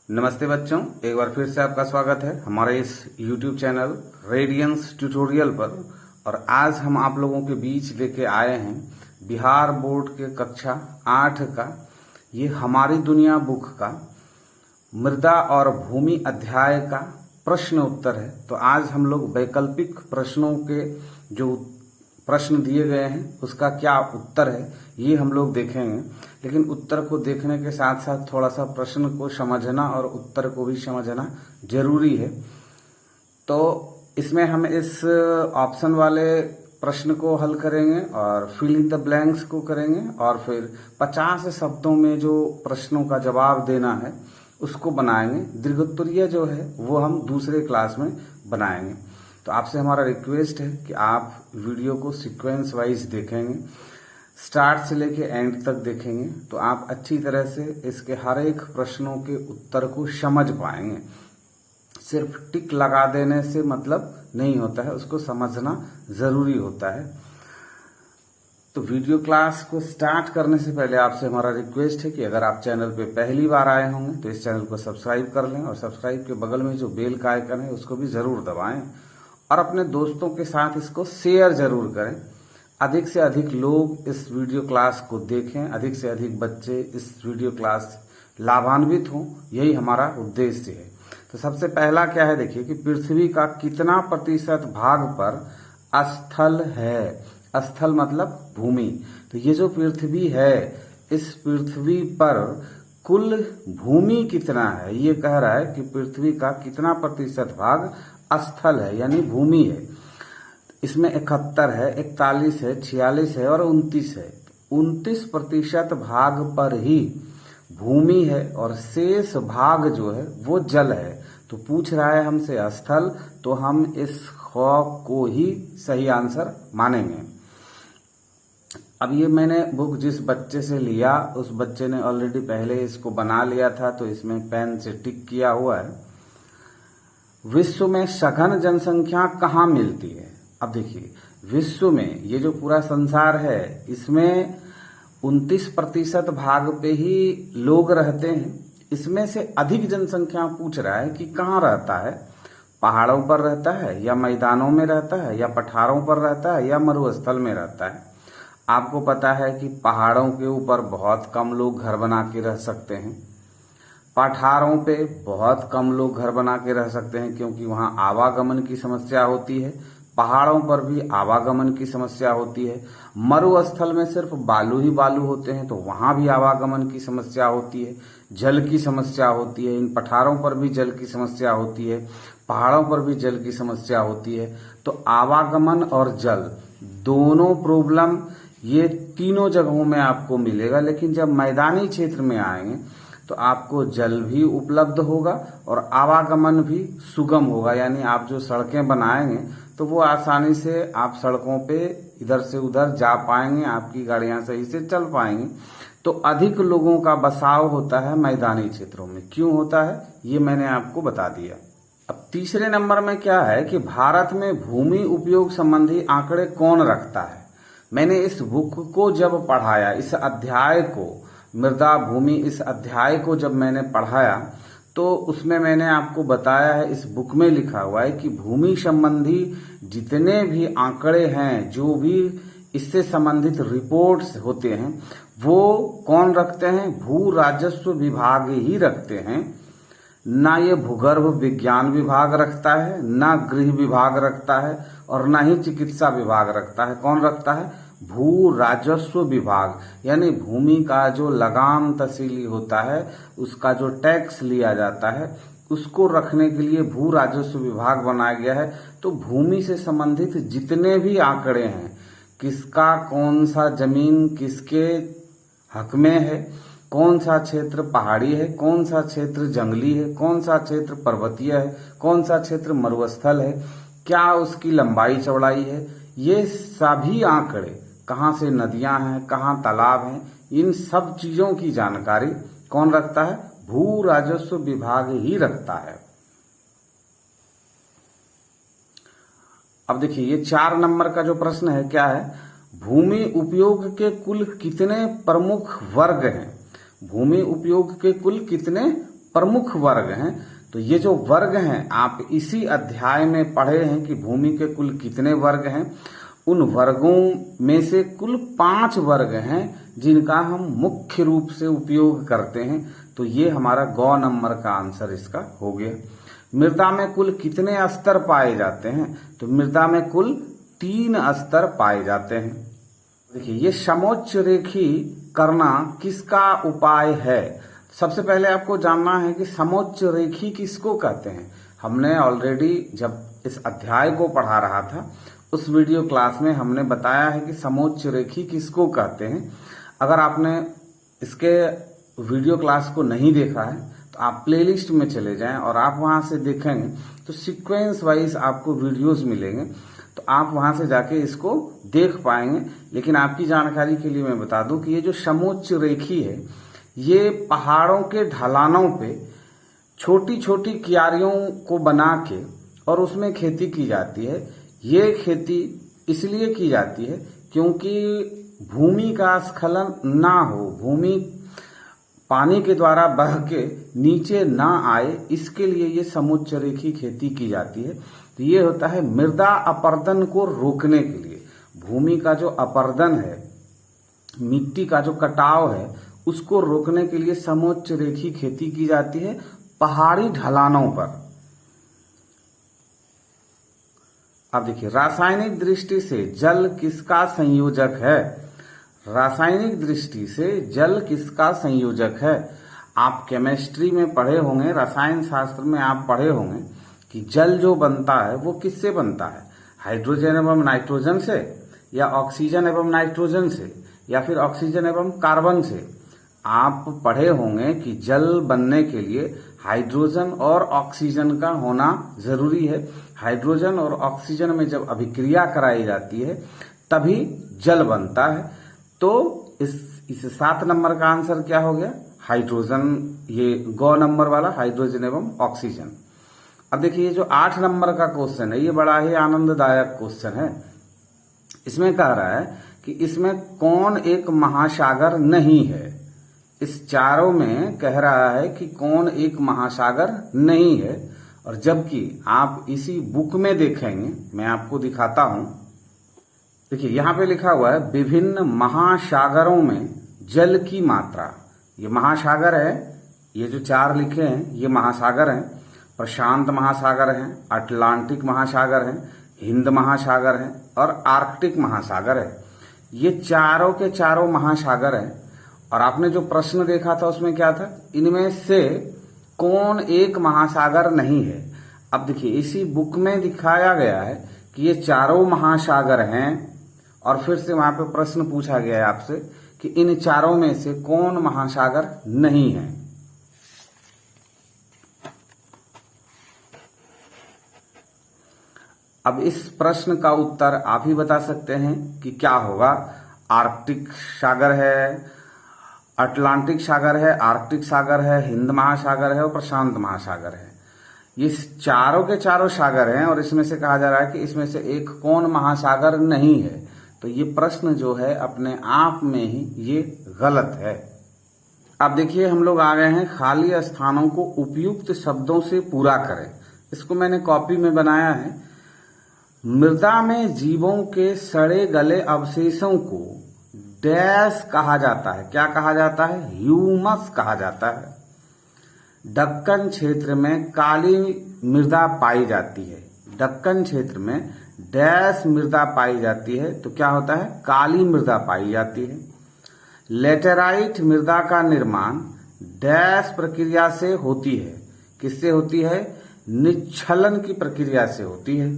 नमस्ते बच्चों, एक बार फिर से आपका स्वागत है हमारे इस YouTube चैनल रेडियंस ट्यूटोरियल पर। और आज हम आप लोगों के बीच लेके आए हैं बिहार बोर्ड के कक्षा 8 का ये हमारी दुनिया बुक का मृदा और भूमि अध्याय का प्रश्न उत्तर है। तो आज हम लोग वैकल्पिक प्रश्नों के जो प्रश्न दिए गए हैं उसका क्या उत्तर है ये हम लोग देखेंगे। लेकिन उत्तर को देखने के साथ साथ थोड़ा सा प्रश्न को समझना और उत्तर को भी समझना जरूरी है। तो इसमें हम इस ऑप्शन वाले प्रश्न को हल करेंगे और फिल इन द ब्लैंक्स को करेंगे और फिर 50 शब्दों में जो प्रश्नों का जवाब देना है उसको बनाएंगे। दीर्घोत्तरीय जो है वो हम दूसरे क्लास में बनाएंगे। तो आपसे हमारा रिक्वेस्ट है कि आप वीडियो को सीक्वेंस वाइज देखेंगे, स्टार्ट से लेके एंड तक देखेंगे तो आप अच्छी तरह से इसके हर एक प्रश्नों के उत्तर को समझ पाएंगे। सिर्फ टिक लगा देने से मतलब नहीं होता है, उसको समझना जरूरी होता है। तो वीडियो क्लास को स्टार्ट करने से पहले आपसे हमारा रिक्वेस्ट है कि अगर आप चैनल पे पहली बार आए होंगे तो इस चैनल को सब्सक्राइब कर लें और सब्सक्राइब के बगल में जो बेल का आइकन है उसको भी जरूर दबाएं और अपने दोस्तों के साथ इसको शेयर जरूर करें। अधिक से अधिक लोग इस वीडियो क्लास को देखें, अधिक से अधिक बच्चे इस वीडियो क्लास से लाभान्वित हों, यही हमारा उद्देश्य है। तो सबसे पहला क्या है, देखिए कि पृथ्वी का कितना प्रतिशत भाग पर स्थल है। स्थल मतलब भूमि। तो ये जो पृथ्वी है इस पृथ्वी पर कुल भूमि कितना है, ये कह रहा है कि पृथ्वी का कितना प्रतिशत भाग स्थल है यानी भूमि है। इसमें 71 है, 41 है, 46 है और 29 है। 29% भाग पर ही भूमि है और शेष भाग जो है वो जल है। तो पूछ रहा है हमसे स्थल, तो हम इस ख को ही सही आंसर मानेंगे। अब ये मैंने बुक जिस बच्चे से लिया उस बच्चे ने ऑलरेडी पहले इसको बना लिया था, तो इसमें पेन से टिक किया हुआ है। विश्व में सघन जनसंख्या कहाँ मिलती है। अब देखिए, विश्व में ये जो पूरा संसार है इसमें 29% भाग पे ही लोग रहते हैं। इसमें से अधिक जनसंख्या पूछ रहा है कि कहाँ रहता है। पहाड़ों पर रहता है या मैदानों में रहता है या पठारों पर रहता है या मरुस्थल में रहता है। आपको पता है कि पहाड़ों के ऊपर बहुत कम लोग घर बना के रह सकते हैं, पठारों पे बहुत कम लोग घर बना के रह सकते हैं क्योंकि वहां आवागमन की समस्या होती है। पहाड़ों पर भी आवागमन की समस्या होती है। मरुस्थल में सिर्फ बालू ही बालू होते हैं तो वहां भी आवागमन की समस्या होती है, जल की समस्या होती है। इन पठारों पर भी जल की समस्या होती है, पहाड़ों पर भी जल की समस्या होती है। तो आवागमन और जल दोनों प्रॉब्लम ये तीनों जगहों में आपको मिलेगा। लेकिन जब मैदानी क्षेत्र में आएंगे तो आपको जल भी उपलब्ध होगा और आवागमन भी सुगम होगा। यानी आप जो सड़कें बनाएंगे तो वो आसानी से आप सड़कों पे इधर से उधर जा पाएंगे, आपकी गाड़ियां सही से चल पाएंगी। तो अधिक लोगों का बसाव होता है मैदानी क्षेत्रों में। क्यों होता है ये मैंने आपको बता दिया। अब तीसरे नंबर में क्या है कि भारत में भूमि उपयोग संबंधी आंकड़े कौन रखता है। मैंने इस बुक को जब पढ़ाया, इस अध्याय को, मृदा भूमि इस अध्याय को जब मैंने पढ़ाया तो उसमें मैंने आपको बताया है, इस बुक में लिखा हुआ है कि भूमि संबंधी जितने भी आंकड़े हैं, जो भी इससे संबंधित रिपोर्ट्स होते हैं वो कौन रखते हैं, भू राजस्व विभाग ही रखते हैं। ना ये भूगर्भ विज्ञान विभाग रखता है, ना गृह विभाग रखता है और ना ही चिकित्सा विभाग रखता है। कौन रखता है, भू राजस्व विभाग। यानी भूमि का जो लगान तहसीली होता है, उसका जो टैक्स लिया जाता है, उसको रखने के लिए भू राजस्व विभाग बनाया गया है। तो भूमि से संबंधित जितने भी आंकड़े हैं, किसका कौन सा जमीन किसके हक में है, कौन सा क्षेत्र पहाड़ी है, कौन सा क्षेत्र जंगली है, कौन सा क्षेत्र पर्वतीय है, कौन सा क्षेत्र मरुस्थल है, क्या उसकी लंबाई चौड़ाई है, ये सभी आंकड़े, कहाँ से नदियां हैं, कहाँ तालाब हैं, इन सब चीजों की जानकारी कौन रखता है, भू राजस्व विभाग ही रखता है। अब देखिए, ये 4 नंबर का जो प्रश्न है क्या है, भूमि उपयोग के कुल कितने प्रमुख वर्ग हैं। भूमि उपयोग के कुल कितने प्रमुख वर्ग हैं। तो ये जो वर्ग हैं आप इसी अध्याय में पढ़े हैं कि भूमि के कुल कितने वर्ग हैं। उन वर्गों में से कुल 5 वर्ग हैं जिनका हम मुख्य रूप से उपयोग करते हैं। तो ये हमारा गौ नंबर का आंसर इसका हो गया। मृदा में कुल कितने स्तर पाए जाते हैं? तो मृदा में कुल 3 स्तर पाए जाते हैं। देखिए, ये समोच्च रेखी करना किसका उपाय है? सबसे पहले आपको जानना है कि समोच्च रेखी किसको कहते हैं। हमने ऑलरेडी जब इस अध्याय को पढ़ा रहा था उस वीडियो क्लास में हमने बताया है कि समोच्च रेखी किसको कहते हैं। अगर आपने इसके वीडियो क्लास को नहीं देखा है तो आप प्लेलिस्ट में चले जाएं और आप वहां से देखेंगे तो सीक्वेंस वाइज आपको वीडियोस मिलेंगे, तो आप वहां से जाके इसको देख पाएंगे। लेकिन आपकी जानकारी के लिए मैं बता दूं कि ये जो समोच्च रेखी है ये पहाड़ों के ढलानों पे छोटी छोटी क्यारियों को बना के और उसमें खेती की जाती है। ये खेती इसलिए की जाती है क्योंकि भूमि का स्खलन ना हो, भूमि पानी के द्वारा बह के नीचे ना आए, इसके लिए ये समोच्च रेखी खेती की जाती है। तो ये होता है मृदा अपरदन को रोकने के लिए। भूमि का जो अपरदन है, मिट्टी का जो कटाव है, उसको रोकने के लिए समोच्च रेखी खेती की जाती है पहाड़ी ढलानों पर। अब देखिए, रासायनिक दृष्टि से जल किसका संयोजक है? रासायनिक दृष्टि से जल किसका संयोजक है? आप केमिस्ट्री में पढ़े होंगे, रसायन शास्त्र में आप पढ़े होंगे कि जल जो बनता है वो किससे बनता है? हाइड्रोजन एवं नाइट्रोजन से, या ऑक्सीजन एवं नाइट्रोजन से, या फिर ऑक्सीजन एवं कार्बन से। आप पढ़े होंगे कि जल बनने के लिए हाइड्रोजन और ऑक्सीजन का होना जरूरी है। हाइड्रोजन और ऑक्सीजन में जब अभिक्रिया कराई जाती है तभी जल बनता है। तो इस 7 नंबर का आंसर क्या हो गया? हाइड्रोजन। ये गौ नंबर वाला हाइड्रोजन एवं ऑक्सीजन। अब देखिए, ये जो 8 नंबर का क्वेश्चन है ये बड़ा ही आनंददायक क्वेश्चन है। इसमें कह रहा है कि इसमें कौन एक महासागर नहीं है। इस चारों में कह रहा है कि कौन एक महासागर नहीं है, और जबकि आप इसी बुक में देखेंगे, मैं आपको दिखाता हूं। देखिए, यहां पे लिखा हुआ है विभिन्न महासागरों में जल की मात्रा। ये महासागर है, ये जो 4 लिखे हैं ये महासागर हैं। प्रशांत महासागर है, अटलांटिक महासागर है, हिंद महासागर है और आर्कटिक महासागर है। ये चारों के चारों महासागर हैं। और आपने जो प्रश्न देखा था उसमें क्या था? इनमें से कौन एक महासागर नहीं है। अब देखिए, इसी बुक में दिखाया गया है कि ये चारों महासागर हैं, और फिर से वहां पे प्रश्न पूछा गया है आपसे कि इन चारों में से कौन महासागर नहीं है। अब इस प्रश्न का उत्तर आप ही बता सकते हैं कि क्या होगा। आर्कटिक सागर है, अटलांटिक सागर है, आर्कटिक सागर है, हिंद महासागर है और प्रशांत महासागर है। ये चारों के चारों सागर हैं और इसमें से कहा जा रहा है कि इसमें से एक कौन महासागर नहीं है। तो ये प्रश्न जो है अपने आप में ही ये गलत है। अब देखिए, हम लोग आ गए हैं खाली स्थानों को उपयुक्त शब्दों से पूरा करें। इसको मैंने कॉपी में बनाया है। मृदा में जीवों के सड़े गले अवशेषों को डैश कहा जाता है। क्या कहा जाता है? ह्यूमस कहा जाता है। दक्कन क्षेत्र में काली मृदा पाई जाती है। दक्कन क्षेत्र में डैश मृदा पाई जाती है, तो क्या होता है? काली मृदा पाई जाती है। लेटेराइट मृदा का निर्माण डैश प्रक्रिया से होती है। किससे होती है? निच्छलन की प्रक्रिया से होती है।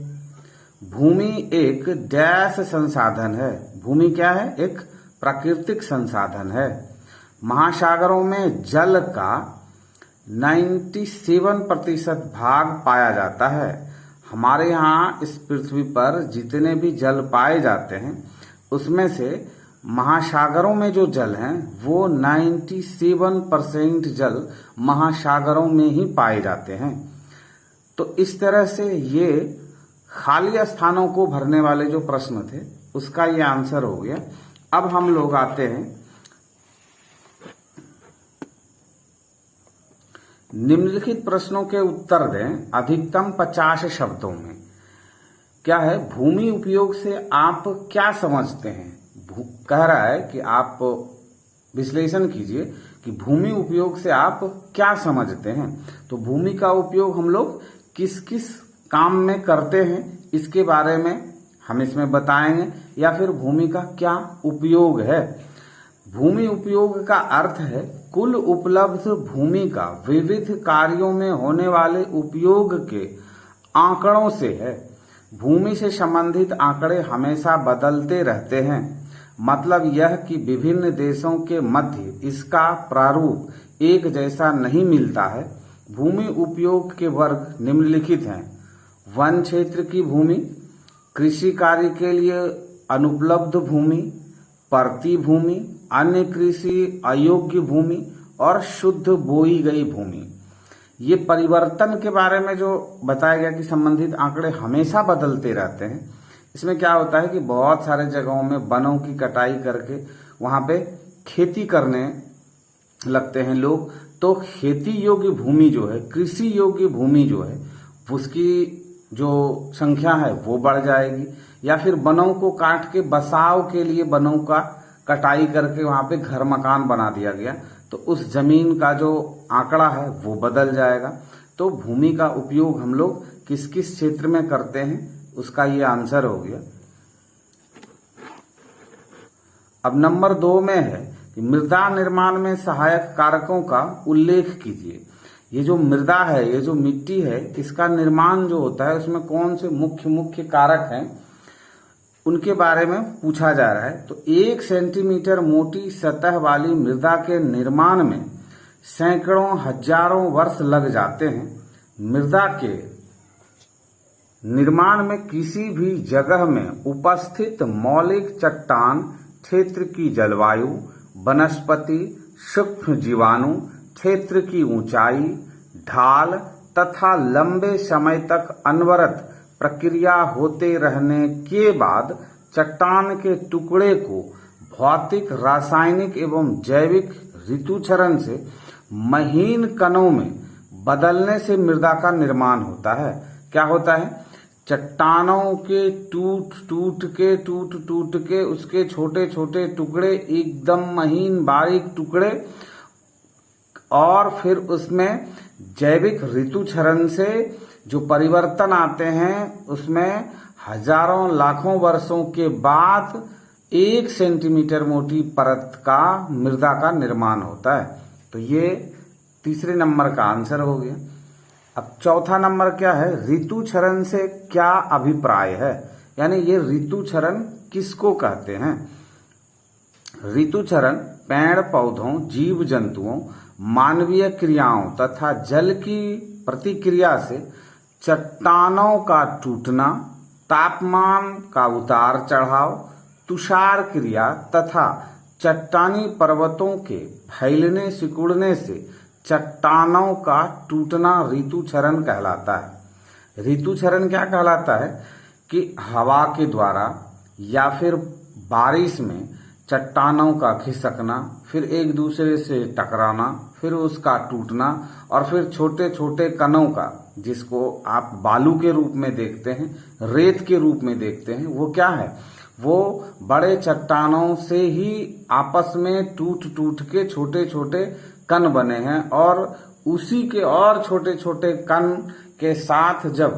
भूमि एक डैश संसाधन है। भूमि क्या है? एक प्राकृतिक संसाधन है। महासागरों में जल का 97% भाग पाया जाता है। हमारे यहाँ इस पृथ्वी पर जितने भी जल पाए जाते हैं उसमें से महासागरों में जो जल हैं वो 97% जल महासागरों में ही पाए जाते हैं। तो इस तरह से ये खाली स्थानों को भरने वाले जो प्रश्न थे उसका ये आंसर हो गया। अब हम लोग आते हैं निम्नलिखित प्रश्नों के उत्तर दें अधिकतम 50 शब्दों में। क्या है, भूमि उपयोग से आप क्या समझते हैं? कह रहा है कि आप विश्लेषण कीजिए कि भूमि उपयोग से आप क्या समझते हैं। तो भूमि का उपयोग हम लोग किस किस काम में करते हैं इसके बारे में हम इसमें बताएंगे, या फिर भूमि का क्या उपयोग है। भूमि उपयोग का अर्थ है कुल उपलब्ध भूमि का विविध कार्यों में होने वाले उपयोग के आंकड़ों से है। भूमि से संबंधित आंकड़े हमेशा बदलते रहते हैं। मतलब यह कि विभिन्न देशों के मध्य इसका प्रारूप एक जैसा नहीं मिलता है। भूमि उपयोग के वर्ग निम्नलिखित हैं: वन क्षेत्र की भूमि, कृषि कार्य के लिए अनुपलब्ध भूमि, परती भूमि, अन्य कृषि अयोग्य भूमि और शुद्ध बोई गई भूमि। ये परिवर्तन के बारे में जो बताया गया कि संबंधित आंकड़े हमेशा बदलते रहते हैं। इसमें क्या होता है कि बहुत सारे जगहों में वनों की कटाई करके वहां पे खेती करने लगते हैं लोग, तो खेती योग्य भूमि जो है, कृषि योग्य भूमि जो है, उसकी जो संख्या है वो बढ़ जाएगी। या फिर वनों को काट के बसाव के लिए वनों का कटाई करके वहां पे घर मकान बना दिया गया, तो उस जमीन का जो आंकड़ा है वो बदल जाएगा। तो भूमि का उपयोग हम लोग किस किस क्षेत्र में करते हैं उसका ये आंसर हो गया। अब नंबर 2 में है कि मृदा निर्माण में सहायक कारकों का उल्लेख कीजिए। ये जो मृदा है, ये जो मिट्टी है, इसका निर्माण जो होता है उसमें कौन से मुख्य मुख्य कारक हैं उनके बारे में पूछा जा रहा है। तो 1 सेंटीमीटर मोटी सतह वाली मृदा के निर्माण में सैकड़ों हजारों वर्ष लग जाते हैं। मृदा के निर्माण में किसी भी जगह में उपस्थित मौलिक चट्टान, क्षेत्र की जलवायु, वनस्पति, सूक्ष्म जीवाणु, क्षेत्र की ऊंचाई, ढाल तथा लंबे समय तक अनवरत प्रक्रिया होते रहने के बाद चट्टान के टुकड़े को भौतिक, रासायनिक एवं जैविक ऋतुचरण से महीन कणों में बदलने से मृदा का निर्माण होता है। क्या होता है? चट्टानों के टूट टूट के उसके छोटे छोटे टुकड़े, एकदम महीन बारीक टुकड़े, और फिर उसमें जैविक ऋतुचरण से जो परिवर्तन आते हैं उसमें हजारों लाखों वर्षों के बाद 1 सेंटीमीटर मोटी परत का मृदा का निर्माण होता है। तो ये तीसरे नंबर का आंसर हो गया। अब चौथा नंबर क्या है? ऋतुचरण से क्या अभिप्राय है, यानी ये ऋतुचरण किसको कहते हैं? ऋतुचरण पेड़ पौधों, जीव जंतुओं, मानवीय क्रियाओं तथा जल की प्रतिक्रिया से चट्टानों का टूटना, तापमान का उतार चढ़ाव, तुषार क्रिया तथा चट्टानी पर्वतों के फैलने सिकुड़ने से चट्टानों का टूटना ऋतुचरण कहलाता है। ऋतुचरण क्या कहलाता है कि हवा के द्वारा या फिर बारिश में चट्टानों का खिसकना, फिर एक दूसरे से टकराना, फिर उसका टूटना, और फिर छोटे छोटे कणों का, जिसको आप बालू के रूप में देखते हैं, रेत के रूप में देखते हैं, वो क्या है? वो बड़े चट्टानों से ही आपस में टूट के छोटे छोटे कण बने हैं, और उसी के और छोटे छोटे कण के साथ जब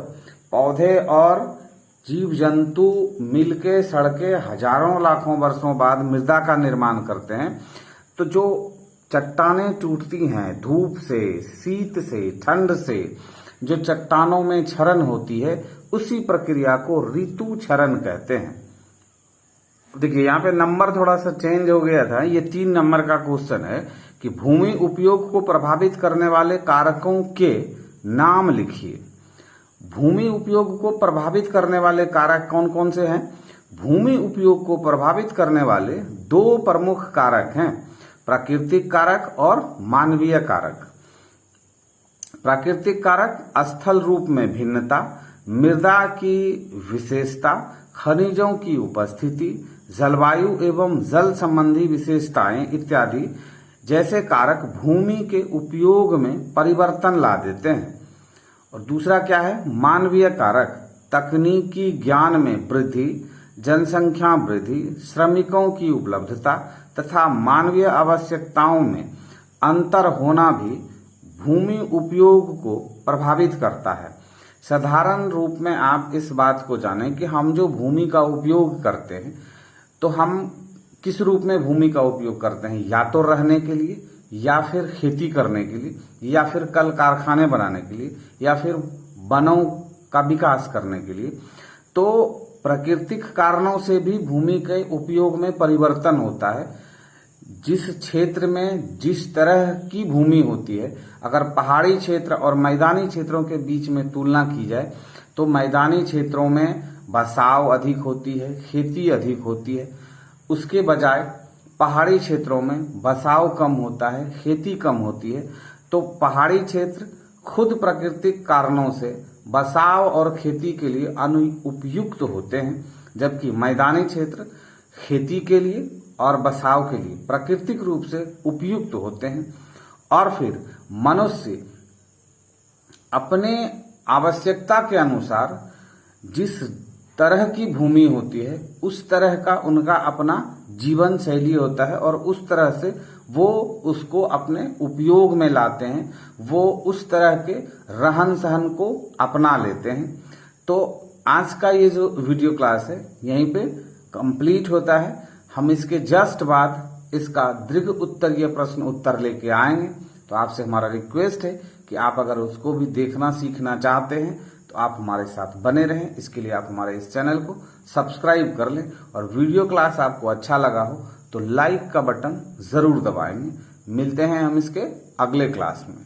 पौधे और जीव जंतु मिलके सड़के हजारों लाखों वर्षों बाद मृदा का निर्माण करते हैं, तो जो चट्टानें टूटती हैं धूप से, शीत से, ठंड से, जो चट्टानों में क्षरण होती है, उसी प्रक्रिया को ऋतुचरण कहते हैं। देखिए यहाँ पे नंबर थोड़ा सा चेंज हो गया था। ये 3 नंबर का क्वेश्चन है कि भूमि उपयोग को प्रभावित करने वाले कारकों के नाम लिखिए। भूमि उपयोग को प्रभावित करने वाले कारक कौन कौन से हैं? भूमि उपयोग को प्रभावित करने वाले 2 प्रमुख कारक हैं, प्राकृतिक कारक और मानवीय कारक। प्राकृतिक कारक स्थल रूप में भिन्नता, मृदा की विशेषता, खनिजों की उपस्थिति, जलवायु एवं जल संबंधी विशेषताएं इत्यादि। जैसे कारक भूमि के उपयोग में परिवर्तन ला देते हैं। और दूसरा क्या है, मानवीय कारक तकनीकी ज्ञान में वृद्धि, जनसंख्या वृद्धि, श्रमिकों की उपलब्धता तथा मानवीय आवश्यकताओं में अंतर होना भी भूमि उपयोग को प्रभावित करता है। साधारण रूप में आप इस बात को जानें कि हम जो भूमि का उपयोग करते हैं तो हम किस रूप में भूमि का उपयोग करते हैं, या तो रहने के लिए, या फिर खेती करने के लिए, या फिर कल कारखाने बनाने के लिए, या फिर वनों का विकास करने के लिए। तो प्राकृतिक कारणों से भी भूमि के उपयोग में परिवर्तन होता है। जिस क्षेत्र में जिस तरह की भूमि होती है, अगर पहाड़ी क्षेत्र और मैदानी क्षेत्रों के बीच में तुलना की जाए तो मैदानी क्षेत्रों में बसाव अधिक होती है, खेती अधिक होती है। उसके बजाय पहाड़ी क्षेत्रों में बसाव कम होता है, खेती कम होती है। तो पहाड़ी क्षेत्र खुद प्राकृतिक कारणों से बसाव और खेती के लिए अनुपयुक्त होते हैं, जबकि मैदानी क्षेत्र खेती के लिए और बसाव के लिए प्राकृतिक रूप से उपयुक्त होते हैं। और फिर मनुष्य अपने आवश्यकता के अनुसार जिस तरह की भूमि होती है उस तरह का उनका अपना जीवन शैली होता है, और उस तरह से वो उसको अपने उपयोग में लाते हैं, वो उस तरह के रहन सहन को अपना लेते हैं। तो आज का ये जो वीडियो क्लास है यहीं पे कंप्लीट होता है। हम इसके जस्ट बाद इसका दीर्घ उत्तरीय प्रश्न उत्तर लेके आएंगे। तो आपसे हमारा रिक्वेस्ट है कि आप अगर उसको भी देखना सीखना चाहते हैं तो आप हमारे साथ बने रहें। इसके लिए आप हमारे इस चैनल को सब्सक्राइब कर लें, और वीडियो क्लास आपको अच्छा लगा हो तो लाइक का बटन जरूर दबाएंगे। मिलते हैं हम इसके अगले क्लास में।